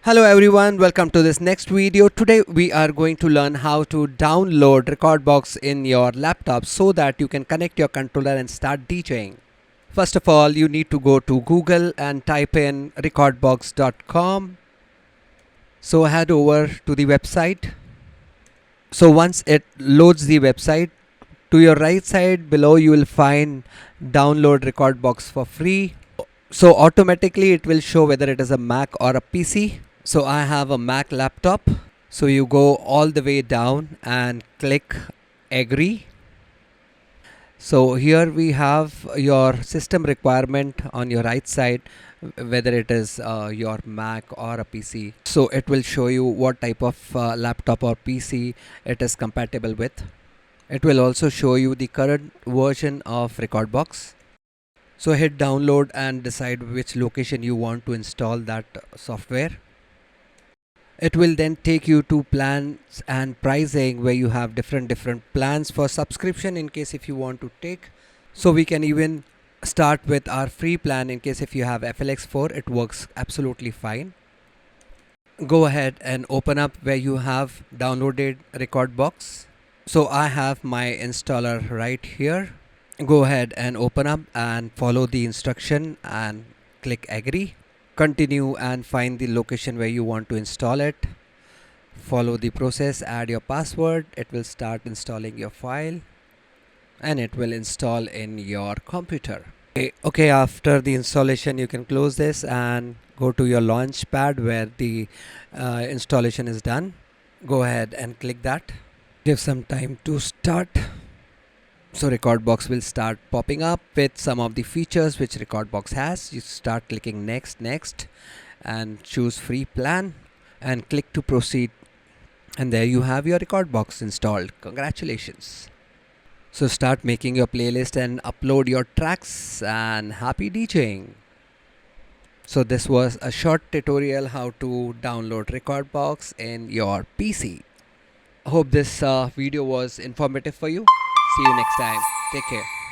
Hello everyone, welcome to this next video. Today we are going to learn how to download REKORDBOX in your laptop so that you can connect your controller and start DJing. First of all, you need to go to Google and type in rekordbox.com. So head over to the website. So once it loads the website, to your right side below you will find download REKORDBOX for free. So automatically it will show whether it is a Mac or a PC. So I have a Mac laptop. So you go all the way down and click agree. So here we have your system requirement on your right side, whether it is your Mac or a PC. So it will show you what type of laptop or PC it is compatible with. It will also show you the current version of REKORDBOX. So hit download and decide which location you want to install that software. It will then take you to plans and pricing, where you have different plans for subscription in case if you want to take. So we can even start with our free plan in case if you have FLX4, it works absolutely fine. Go ahead and open up where you have downloaded REKORDBOX. So I have my installer right here. Go ahead and open up and follow the instruction and click agree. Continue and find the location where you want to install it. Follow the process, add your password. It will start installing your file and it will install in your computer. Okay, after the installation you can close this and go to your launch pad where the installation is done. Go ahead and click that. Give some time to start. So REKORDBOX will start popping up with some of the features which REKORDBOX has. You start clicking next and choose free plan and click to proceed, and there you have your REKORDBOX installed. Congratulations. So start making your playlist and upload your tracks, and happy DJing. So this was a short tutorial how to download REKORDBOX in your PC. Hope this video was informative for you. See you next time. Take care.